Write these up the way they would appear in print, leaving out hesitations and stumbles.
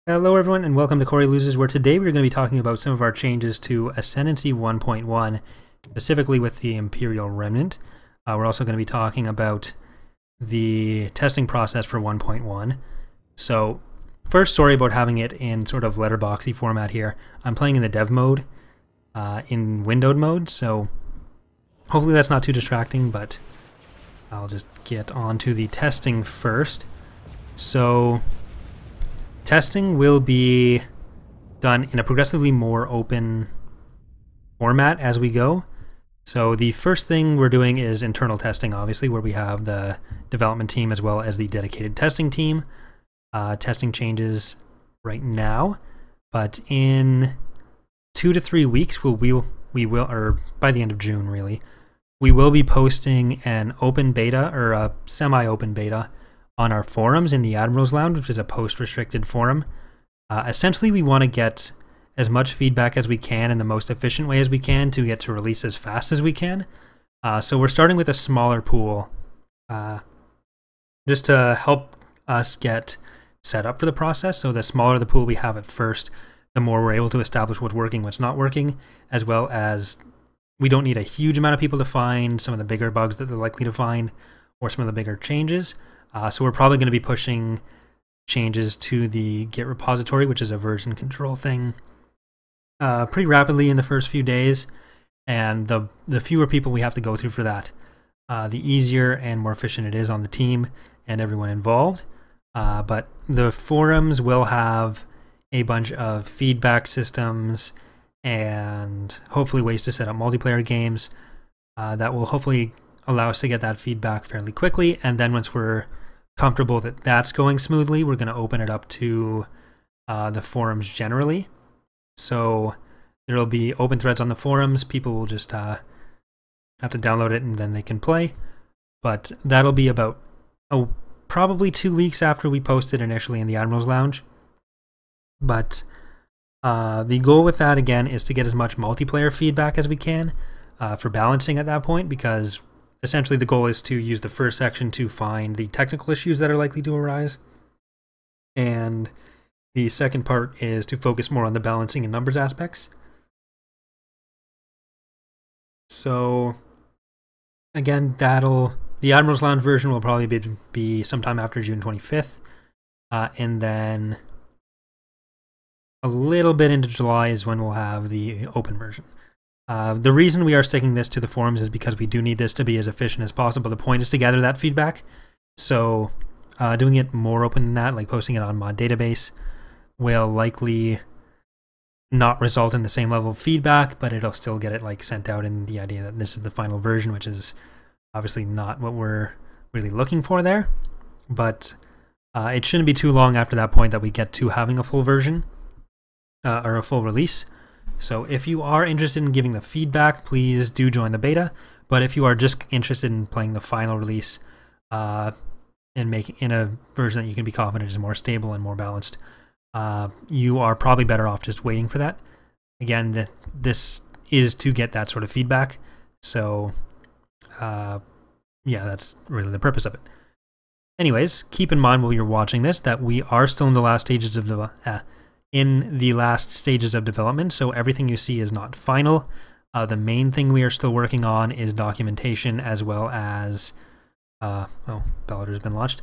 Hello everyone and welcome to Corey Loses, where today we're going to be talking about some of our changes to Ascendancy 1.1, specifically with the Imperial Remnant. We're also going to be talking about the testing process for 1.1. So first, sorry about having it in sort of letterboxy format here. I'm playing in the dev mode, in windowed mode, so hopefully that's not too distracting, but I'll just get on to the testing first. So testing will be done in a progressively more open format as we go. So the first thing we're doing is internal testing, obviously, where we have the development team as well as the dedicated testing team. Testing changes right now, but in 2 to 3 weeks we will, or by the end of June really, we will be posting an open beta or a semi-open beta on our forums in the Admiral's Lounge, which is a post-restricted forum. Essentially, we want to get as much feedback as we can in the most efficient way as we can to get to release as fast as we can. So we're starting with a smaller pool, just to help us get set up for the process. So the smaller the pool we have at first, the more we're able to establish what's working, what's not working, as well as we don't need a huge amount of people to find some of the bigger bugs that they're likely to find or some of the bigger changes. So we're probably going to be pushing changes to the Git repository, which is a version control thing, pretty rapidly in the first few days. And the fewer people we have to go through for that, the easier and more efficient it is on the team and everyone involved. But the forums will have a bunch of feedback systems and hopefully ways to set up multiplayer games that will hopefully allow us to get that feedback fairly quickly. And then once we're comfortable that that's going smoothly, we're going to open it up to the forums generally. So there'll be open threads on the forums. People will just have to download it and then they can play. But that'll be about probably 2 weeks after we posted initially in the Admiral's Lounge. But the goal with that, again, is to get as much multiplayer feedback as we can for balancing at that point, because essentially the goal is to use the first section to find the technical issues that are likely to arise, and the second part is to focus more on the balancing and numbers aspects. So again, the Admiral's Lounge version will probably be sometime after June 25th, and then a little bit into July is when we'll have the open version. The reason we are sticking this to the forums is because we do need this to be as efficient as possible. The point is to gather that feedback. So doing it more open than that, like posting it on mod database, will likely not result in the same level of feedback, but it'll still get it like sent out in the idea that this is the final version, which is obviously not what we're really looking for there. But it shouldn't be too long after that point that we get to having a full version or a full release. So if you are interested in giving the feedback, please do join the beta. But if you are just interested in playing the final release and making in a version that you can be confident is more stable and more balanced, you are probably better off just waiting for that. Again, this is to get that sort of feedback. So yeah, that's really the purpose of it. Anyways, keep in mind while you're watching this that we are still in the last stages of development, so everything you see is not final. The main thing we are still working on is documentation, as well as oh, Bellator's been launched,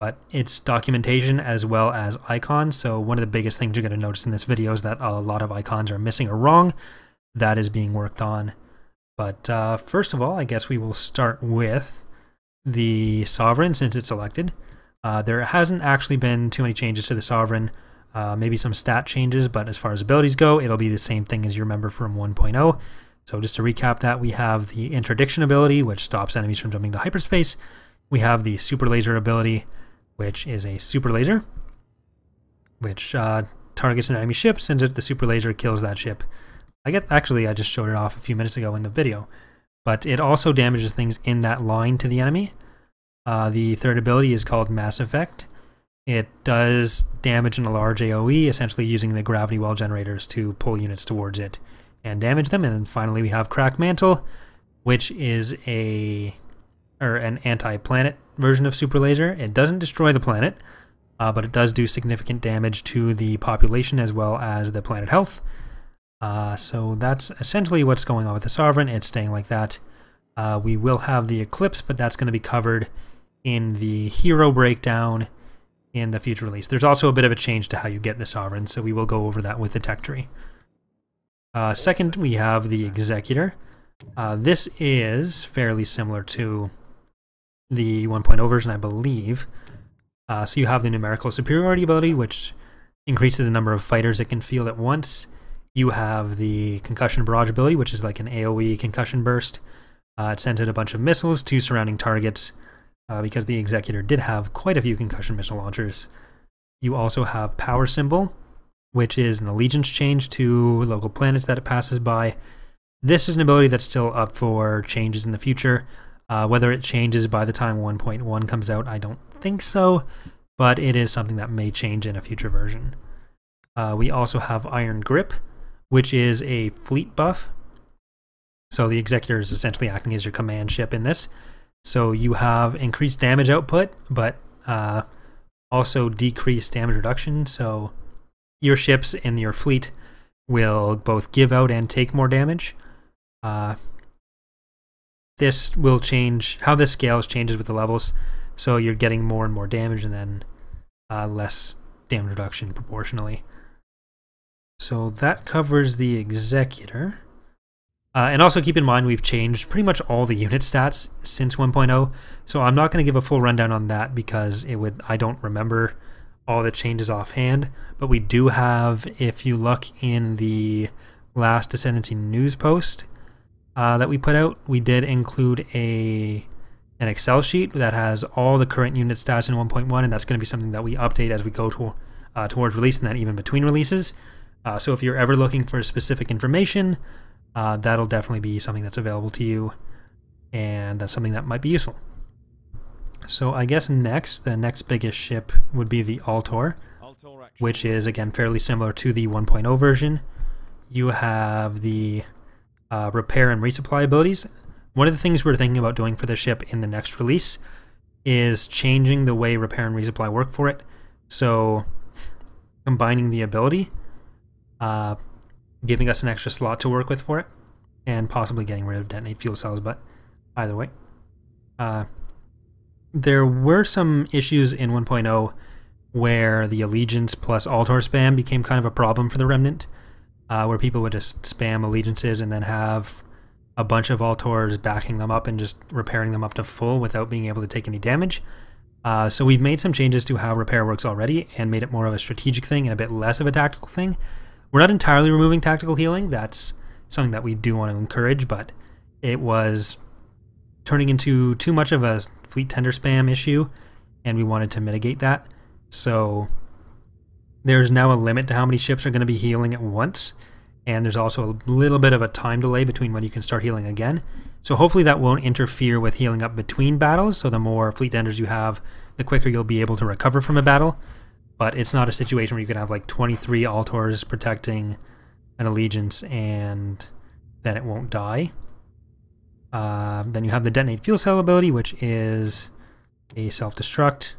but it's documentation as well as icons. So one of the biggest things you're going to notice in this video is that a lot of icons are missing or wrong. That is being worked on. But first of all, I guess we will start with the Sovereign, since it's selected. There hasn't actually been too many changes to the Sovereign. Maybe some stat changes, but as far as abilities go, it'll be the same thing as you remember from 1.0. So just to recap that, we have the Interdiction ability, which stops enemies from jumping to hyperspace. We have the Super Laser ability, which is a super laser, which targets an enemy ship, sends it the super laser, kills that ship. Actually, I just showed it off a few minutes ago in the video. But it also damages things in that line to the enemy. The third ability is called Mass Effect. It does damage in a large AoE, essentially using the gravity well generators to pull units towards it and damage them. And then finally we have Crack Mantle, which is an anti-planet version of Super Laser. It doesn't destroy the planet, but it does do significant damage to the population as well as the planet health. So that's essentially what's going on with the Sovereign. It's staying like that. We will have the Eclipse, but that's going to be covered in the hero breakdown in the future release. There's also a bit of a change to how you get the Sovereign, so we will go over that with the tech tree. Second, we have the Executor. This is fairly similar to the 1.0 version, I believe. So you have the Numerical Superiority ability, which increases the number of fighters it can field at once. You have the Concussion Barrage ability, which is like an AoE concussion burst. It sends out a bunch of missiles to surrounding targets, because the Executor did have quite a few concussion missile launchers. You also have Power Symbol, which is an allegiance change to local planets that it passes by. This is an ability that's still up for changes in the future. Whether it changes by the time 1.1 comes out, I don't think so, but it is something that may change in a future version. We also have Iron Grip, which is a fleet buff. So the Executor is essentially acting as your command ship in this. So you have increased damage output, but also decreased damage reduction. So your ships in your fleet will both give out and take more damage. This will change how this scales changes with the levels. So you're getting more and more damage and then less damage reduction proportionally. So that covers the Executor. And also keep in mind we've changed pretty much all the unit stats since 1.0, so I'm not going to give a full rundown on that because I don't remember all the changes offhand, but we do have, if you look in the last Ascendancy news post that we put out, we did include an Excel sheet that has all the current unit stats in 1.1, and that's going to be something that we update as we go towards release, and that even between releases. So if you're ever looking for specific information, that'll definitely be something that's available to you, and that's something that might be useful. So I guess the next biggest ship would be the Altor, which is again fairly similar to the 1.0 version. You have the repair and resupply abilities. One of the things we're thinking about doing for the ship in the next release is changing the way repair and resupply work for it. So combining the ability, giving us an extra slot to work with for it, and possibly getting rid of detonate fuel cells, but either way. There were some issues in 1.0 where the Allegiance plus Altor spam became kind of a problem for the Remnant, where people would just spam Allegiances and then have a bunch of Altors backing them up and just repairing them up to full without being able to take any damage. So we've made some changes to how repair works already and made it more of a strategic thing and a bit less of a tactical thing. We're not entirely removing tactical healing, that's something that we do want to encourage, but it was turning into too much of a fleet tender spam issue, and we wanted to mitigate that. So there's now a limit to how many ships are going to be healing at once, and there's also a little bit of a time delay between when you can start healing again. So hopefully that won't interfere with healing up between battles, so the more fleet tenders you have, the quicker you'll be able to recover from a battle. But it's not a situation where you can have like 23 Altors protecting an Allegiance and then it won't die. Then you have the detonate fuel cell ability, which is a self-destruct.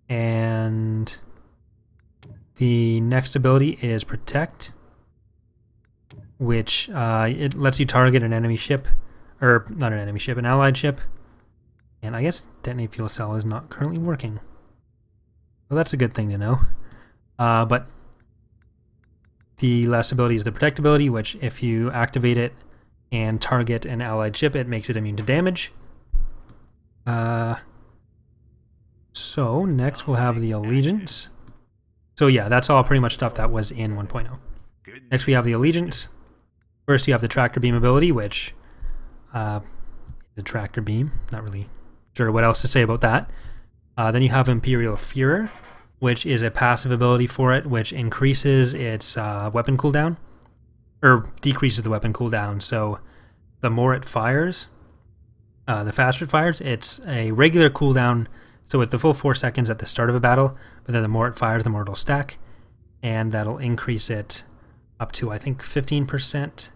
And the next ability is protect, which it lets you target an enemy ship, or not an enemy ship, an allied ship. And I guess detonate fuel cell is not currently working. Well, that's a good thing to know. But the last ability is the protect ability, which if you activate it and target an allied ship, it makes it immune to damage. So next we'll have the Allegiance. So yeah, that's all pretty much stuff that was in 1.0. Next we have the Allegiance. First you have the tractor beam ability, which the tractor beam, not really sure what else to say about that. Then you have Imperial Fuhrer, which is a passive ability for it, which increases its weapon cooldown, or decreases the weapon cooldown. So the more it fires, the faster it fires. It's a regular cooldown, so it's the full 4 seconds at the start of a battle, but then the more it fires, the more it'll stack, and that'll increase it up to, I think, 15%.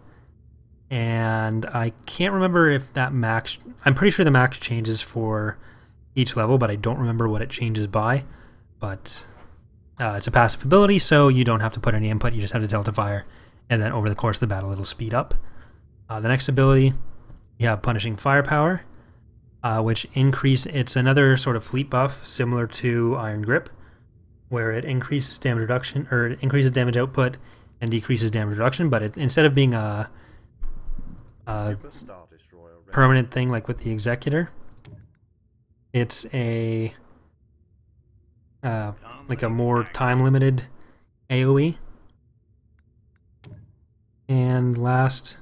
And I can't remember if that max, I'm pretty sure the max changes for each level, but I don't remember what it changes by. but it's a passive ability, so you don't have to put any input, you just have to tell it to fire, and then over the course of the battle it'll speed up. The next ability, you have Punishing Firepower, which it's another sort of fleet buff similar to Iron Grip, where it increases damage reduction, or it increases damage output and decreases damage reduction, but instead of being a permanent thing like with the Executor, it's a like a more time-limited AoE. And last,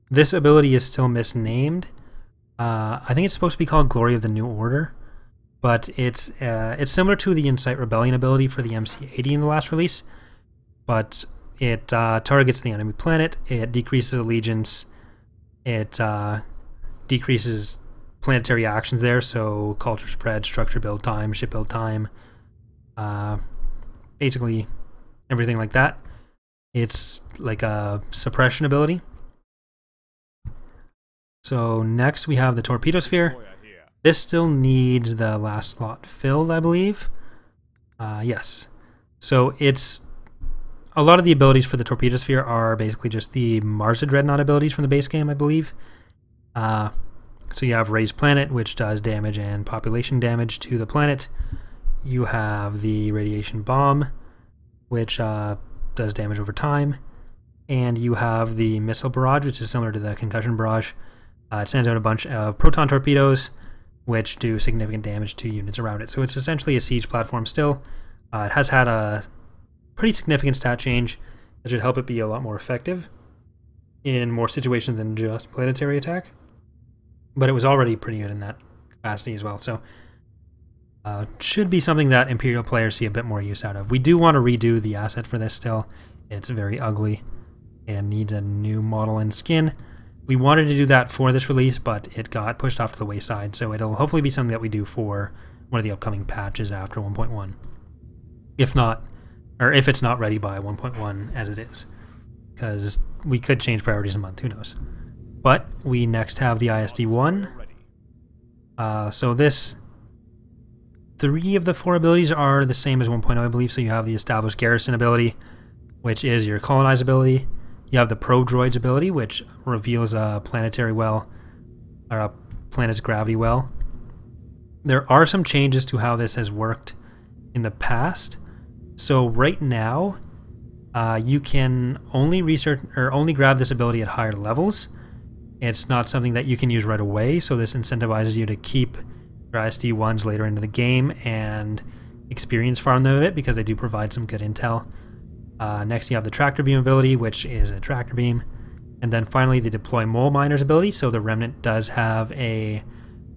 this ability is still misnamed. I think it's supposed to be called Glory of the New Order, but it's similar to the Incite Rebellion ability for the MC80 in the last release, but it targets the enemy planet, it decreases allegiance, it decreases planetary actions there, so culture spread, structure build time, ship build time, basically everything like that. It's like a suppression ability. So next we have the Torpedo Sphere. This still needs the last slot filled, I believe. Yes. So it's a lot of the abilities for the Torpedo Sphere are basically just the Mars Dreadnought abilities from the base game, I believe. So you have Raise Planet, which does damage and population damage to the planet. You have the Radiation Bomb, which does damage over time. And you have the Missile Barrage, which is similar to the Concussion Barrage. It sends out a bunch of proton torpedoes, which do significant damage to units around it. So it's essentially a siege platform still. It has had a pretty significant stat change that should help it be a lot more effective in more situations than just planetary attack. But it was already pretty good in that capacity as well. So should be something that Imperial players see a bit more use out of. We do want to redo the asset for this still. It's very ugly and needs a new model and skin. We wanted to do that for this release, but it got pushed off to the wayside, so it'll hopefully be something that we do for one of the upcoming patches after 1.1. If not, or if it's not ready by 1.1 as it is, because we could change priorities in a month, who knows. But we next have the ISD-1. So this, 3 of the 4 abilities are the same as 1.0, I believe. So you have the Established Garrison ability, which is your Colonize ability. You have the Pro-Droids ability, which reveals a planetary well, or a planet's gravity well. There are some changes to how this has worked in the past. So right now, you can only research or only grab this ability at higher levels. It's not something that you can use right away, so this incentivizes you to keep your ISD-1s later into the game and experience farm them a bit, because they do provide some good intel. Next you have the Tractor Beam ability, which is a tractor beam. And then finally the Deploy Mole Miners ability. So the Remnant does have a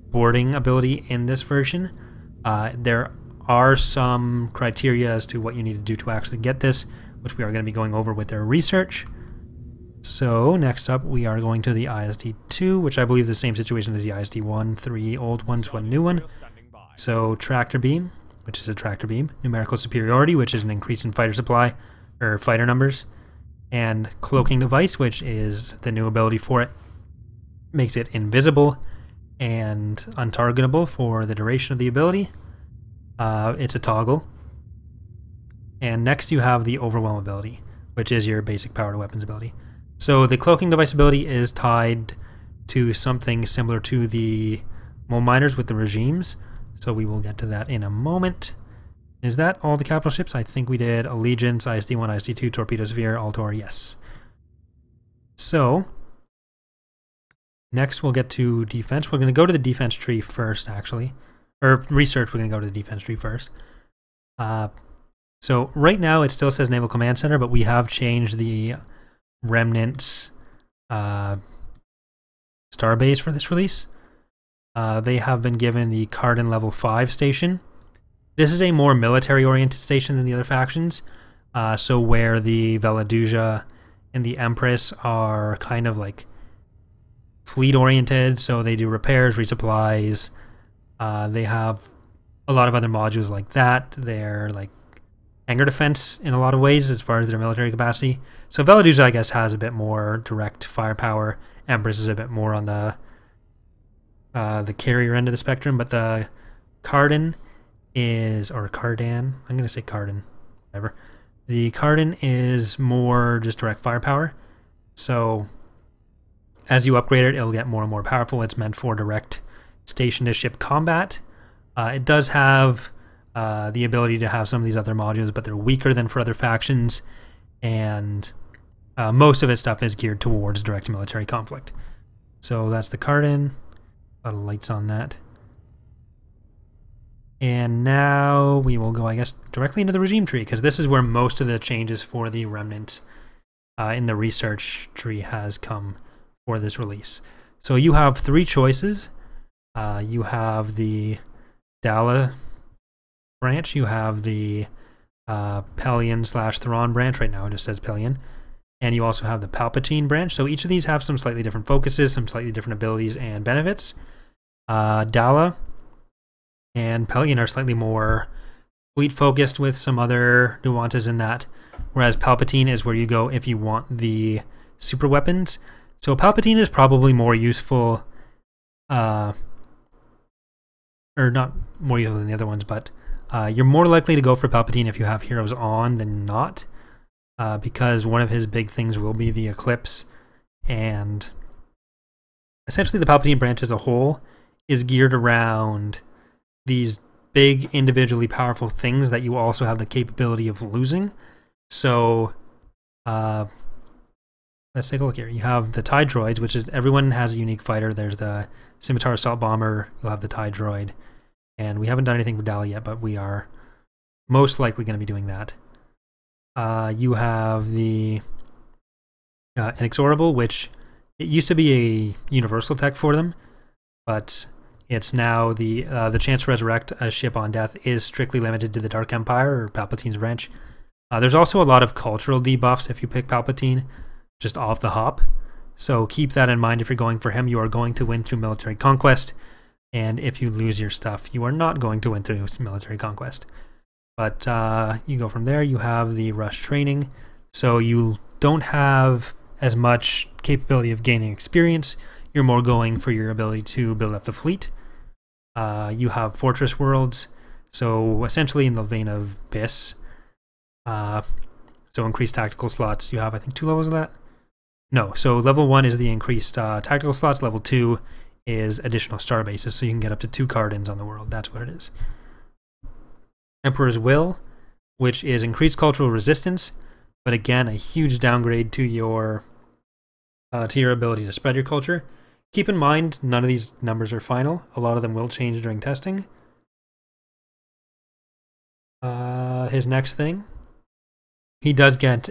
boarding ability in this version. There are some criteria as to what you need to do to actually get this, which we are going to be going over with their research. So next up we are going to the ISD-2, which I believe is the same situation as the ISD-1, 3 old ones, 1 new one. So Tractor Beam, which is a tractor beam. Numerical Superiority, which is an increase in fighter supply, or fighter numbers. And Cloaking Device, which is the new ability for it. Makes it invisible and untargetable for the duration of the ability. It's a toggle. And next you have the Overwhelm ability, which is your basic power to weapons ability. So the Cloaking Device ability is tied to something similar to the Mole Miners with the regimes, so we will get to that in a moment. Is that all the capital ships? I think we did Allegiance, ISD-1, ISD-2, Torpedo Sphere, Altor, yes. So next we'll get to defense. We're going to go to the defense tree first, actually. Or research, we're going to go to the defense tree first. So right now it still says Naval Command Center, but we have changed the Remnant's starbase for this release. They have been given the Cardin Level 5 station. This is a more military-oriented station than the other factions. So where the Veladuja and the Empress are kind of like fleet-oriented, so they do repairs, resupplies. They have a lot of other modules like that. They're like hangar defense in a lot of ways as far as their military capacity. So Veladuja, I guess, has a bit more direct firepower. Empress is a bit more on the carrier end of the spectrum, but the Cardin is, or Cardan, I'm going to say Cardan, whatever. The Cardan is more just direct firepower. So as you upgrade it, it'll get more and more powerful. It's meant for direct station-to-ship combat. It does have the ability to have some of these other modules, but they're weaker than for other factions, and most of its stuff is geared towards direct military conflict. So that's the Cardan. A lot of lights on that. And now we will go, I guess, directly into the regime tree, because this is where most of the changes for the Remnant in the research tree has come for this release. So you have 3 choices. You have the Dala branch, you have the Pelion/Thrawn branch. Right now it just says Pelion. And you also have the Palpatine branch. So each of these have some slightly different focuses, some slightly different abilities and benefits. Dala and Pelion are slightly more fleet focused with some other nuances in that, whereas Palpatine is where you go if you want the super weapons. So Palpatine is probably more useful, or not more useful than the other ones, but you're more likely to go for Palpatine if you have heroes on than not, because one of his big things will be the Eclipse, and essentially the Palpatine branch as a whole is geared around these big individually powerful things that you also have the capability of losing. So let's take a look here. You have the TIE droids, which is, everyone has a unique fighter. There's the Scimitar assault bomber, you'll have the TIE droid, and we haven't done anything for Dala yet, but we are most likely going to be doing that. You have the Inexorable, which it used to be a universal tech for them, but it's now the chance to resurrect a ship on death is strictly limited to the Dark Empire or Palpatine's branch. There's also a lot of cultural debuffs if you pick Palpatine, just off the hop. So keep that in mind if you're going for him. You are going to win through military conquest, and if you lose your stuff, you are not going to win through military conquest. But you go from there. You have the rush training, so you don't have as much capability of gaining experience. You're more going for your ability to build up the fleet. You have Fortress Worlds, so essentially in the vein of BIS. So increased tactical slots. You have, I think, 2 levels of that? No, so level 1 is the increased tactical slots. Level 2 is additional star bases, so you can get up to 2 Cardans on the world. That's what it is. Emperor's Will, which is increased cultural resistance, but again, a huge downgrade to your ability to spread your culture. Keep in mind, none of these numbers are final. A lot of them will change during testing. His next thing, he does get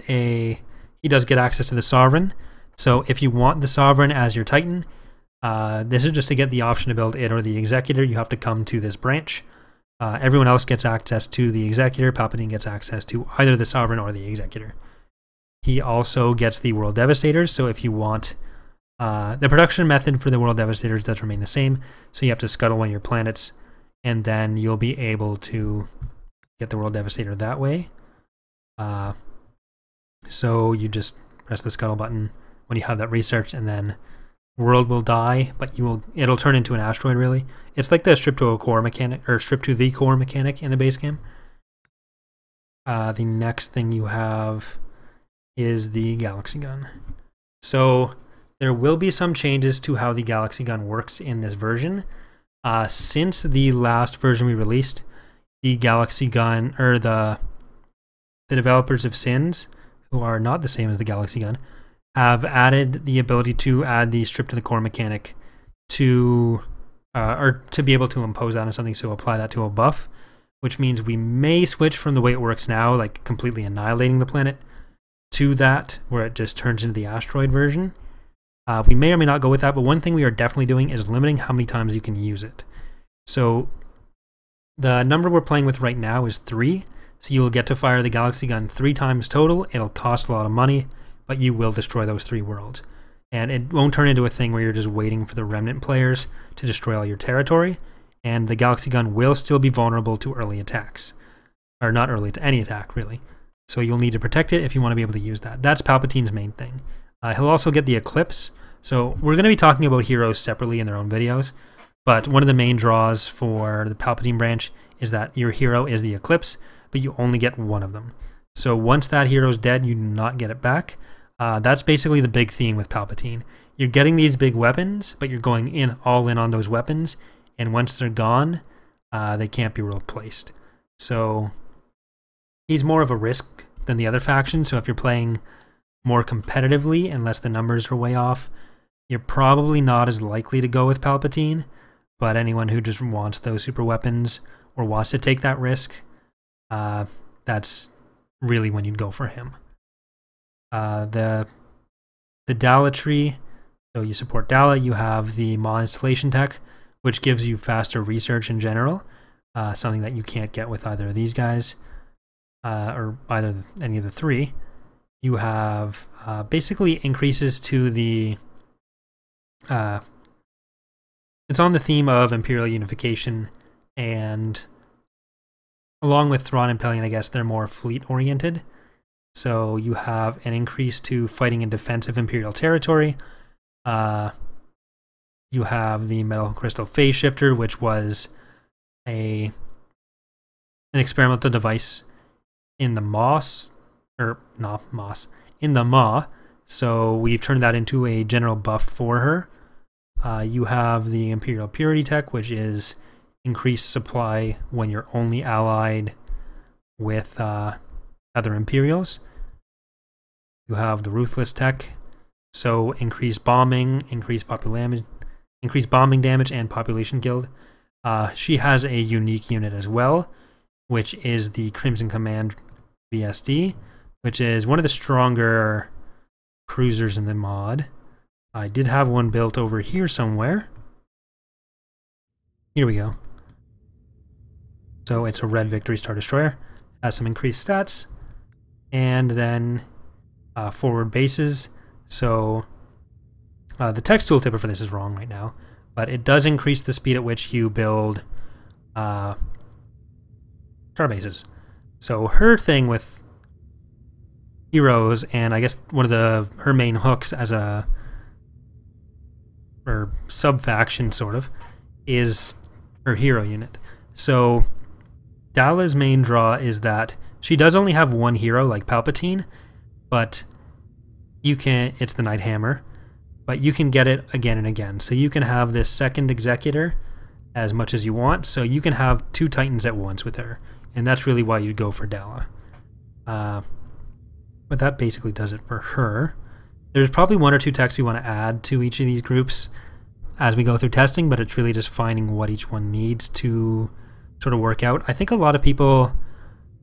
access to the Sovereign. So if you want the Sovereign as your Titan, this is just to get the option to build it or the Executor. You have to come to this branch. Everyone else gets access to the Executor. Palpatine gets access to either the Sovereign or the Executor. He also gets the World Devastators, so if you want... the production method for the World Devastators does remain the same, so you have to scuttle one of your planets, and then you'll be able to get the World Devastator that way. So you just press the scuttle button when you have that research, and then world will die, but it'll turn into an asteroid, really. It's like the strip to a core mechanic, or strip to the core mechanic in the base game. The next thing you have is the Galaxy Gun. So there will be some changes to how the Galaxy Gun works in this version. Since the last version we released, the Galaxy Gun, or the developers of Sins, who are not the same as the Galaxy Gun, have added the ability to add the strip to the core mechanic to, or to be able to impose that on something, so apply that to a buff, which means we may switch from the way it works now, like completely annihilating the planet, to that, where it just turns into the asteroid version. We may or may not go with that, but one thing we are definitely doing is limiting how many times you can use it. So the number we're playing with right now is 3, so you'll get to fire the Galaxy Gun 3 times total. It'll cost a lot of money, but you will destroy those 3 worlds. And it won't turn into a thing where you're just waiting for the Remnant players to destroy all your territory, and the Galaxy Gun will still be vulnerable to early attacks. Or not early, to any attack, really. So you'll need to protect it if you want to be able to use that. That's Palpatine's main thing. He'll also get the Eclipse. So we're going to be talking about heroes separately in their own videos. But one of the main draws for the Palpatine branch is that your hero is the Eclipse, but you only get one of them. So once that hero's dead, you do not get it back. That's basically the big theme with Palpatine. You're getting these big weapons, but you're going all in on those weapons, and once they're gone, they can't be replaced. So he's more of a risk than the other factions. So if you're playing more competitively, unless the numbers are way off, you're probably not as likely to go with Palpatine. But anyone who just wants those super weapons or wants to take that risk, that's really when you'd go for him. The Dala tree, so you support Dala, you have the Maw installation tech, which gives you faster research in general, something that you can't get with either of these guys, or any of the three. You have basically increases to the... it's on the theme of Imperial unification, and along with Thrawn and Pelion, I guess they're more fleet-oriented. So you have an increase to fighting in defensive Imperial territory. You have the Metal Crystal Phase Shifter, which was an experimental device in the in the Maw. So we've turned that into a general buff for her. You have the Imperial Purity Tech, which is increased supply when you're only allied with other Imperials. You have the Ruthless Tech, so increased bombing, increased bombing damage, and population guild. She has a unique unit as well, which is the Crimson Command VSD, which is one of the stronger cruisers in the mod. I did have one built over here somewhere. Here we go. So it's a red Victory Star Destroyer. Has some increased stats. And then forward bases. So the text tooltipper for this is wrong right now, but it does increase the speed at which you build star bases. So her thing with heroes, and I guess one of her main hooks as a sub-faction sort of, is her hero unit. So Dala's main draw is that she does only have one hero like Palpatine, but it's the Night Hammer, but you can get it again and again. So you can have this second Executor as much as you want, so you can have 2 Titans at once with her, and that's really why you'd go for Dala. But that basically does it for her. There's probably 1 or 2 techs we want to add to each of these groups as we go through testing, but it's really just finding what each one needs to sort of work out. I think a lot of people,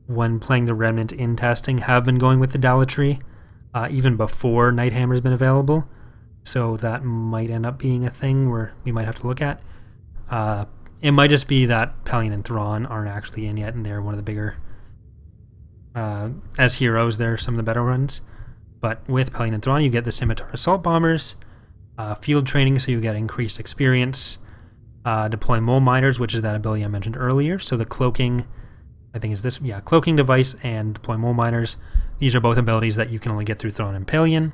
when playing the Remnant in testing, have been going with the Dala tree, even before Night Hammer's been available. So that might end up being a thing where we might have to look at. It might just be that Pelion and Thrawn aren't actually in yet, and they're one of the bigger... as heroes, they're some of the better ones. But with Pelion and Thrawn, you get the Scimitar Assault Bombers, field training, so you get increased experience, deploy mole miners, which is that ability I mentioned earlier. So the cloaking, I think is this, yeah, cloaking device and deploy mole miners. These are both abilities that you can only get through Thrawn and Pelion.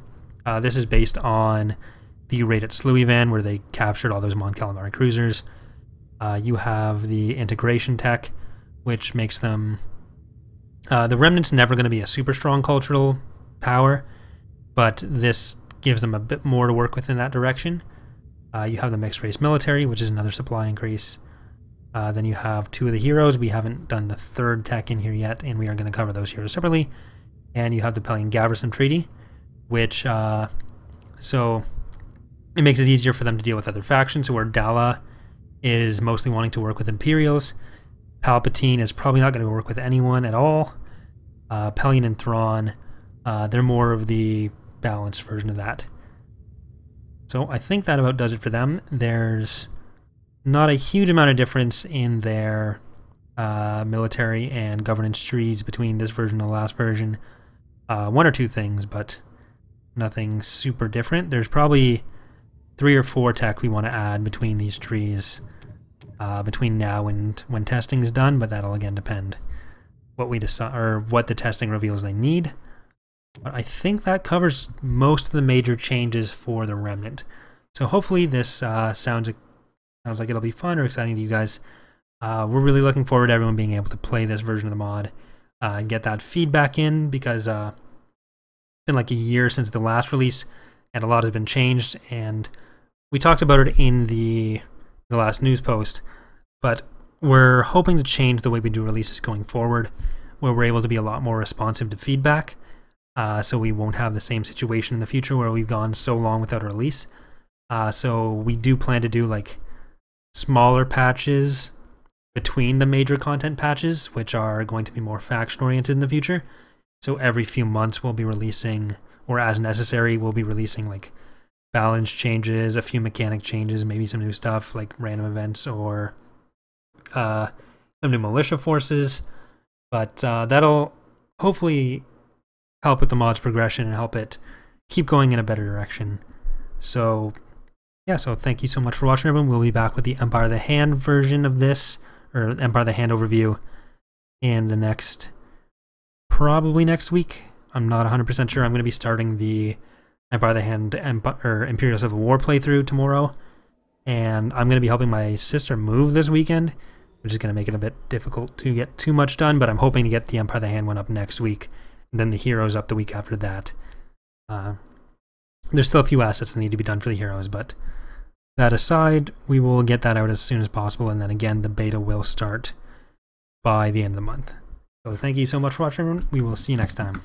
This is based on the raid at Sluivan, where they captured all those Mon Calamari cruisers. You have the integration tech, which makes them... the Remnant's never going to be a super strong cultural power, but this gives them a bit more to work with in that direction. You have the mixed race military, which is another supply increase. Then you have 2 of the heroes. We haven't done the 3rd tech in here yet, and we are going to cover those heroes separately. And you have the Pelion Gavrisson Treaty, which so it makes it easier for them to deal with other factions. So where Dala is mostly wanting to work with Imperials, Palpatine is probably not going to work with anyone at all. Pelion and Thrawn, they're more of the balanced version of that. So I think that about does it for them. There's not a huge amount of difference in their military and governance trees between this version and the last version. 1 or 2 things, but nothing super different. There's probably 3 or 4 tech we want to add between these trees between now and when testing is done, but that'll again depend what we decide or what the testing reveals they need. But I think that covers most of the major changes for the Remnant. So hopefully this sounds sounds like it'll be fun or exciting to you guys. We're really looking forward to everyone being able to play this version of the mod and get that feedback in, because it's been like a year since the last release and a lot has been changed, and we talked about it in the last news post, but we're hoping to change the way we do releases going forward, where we're able to be a lot more responsive to feedback, so we won't have the same situation in the future where we've gone so long without a release. So we do plan to do like smaller patches between the major content patches, which are going to be more faction oriented in the future. So every few months we'll be releasing, or as necessary, we'll be releasing like balance changes, a few mechanic changes, maybe some new stuff like random events or some new militia forces. But that'll hopefully help with the mod's progression and help it keep going in a better direction. So yeah, so thank you so much for watching, everyone. We'll be back with the Empire of the Hand version of this, or Empire of the Hand overview, in the probably next week. I'm not 100% sure. I'm going to be starting the Empire of the Hand Imperial Civil War playthrough tomorrow, and I'm going to be helping my sister move this weekend, which is going to make it a bit difficult to get too much done, but I'm hoping to get the Empire of the Hand one up next week, and then the Heroes up the week after that. There's still a few assets that need to be done for the Heroes, but that aside, we will get that out as soon as possible, and then again, the beta will start by the end of the month. So thank you so much for watching, everyone. We will see you next time.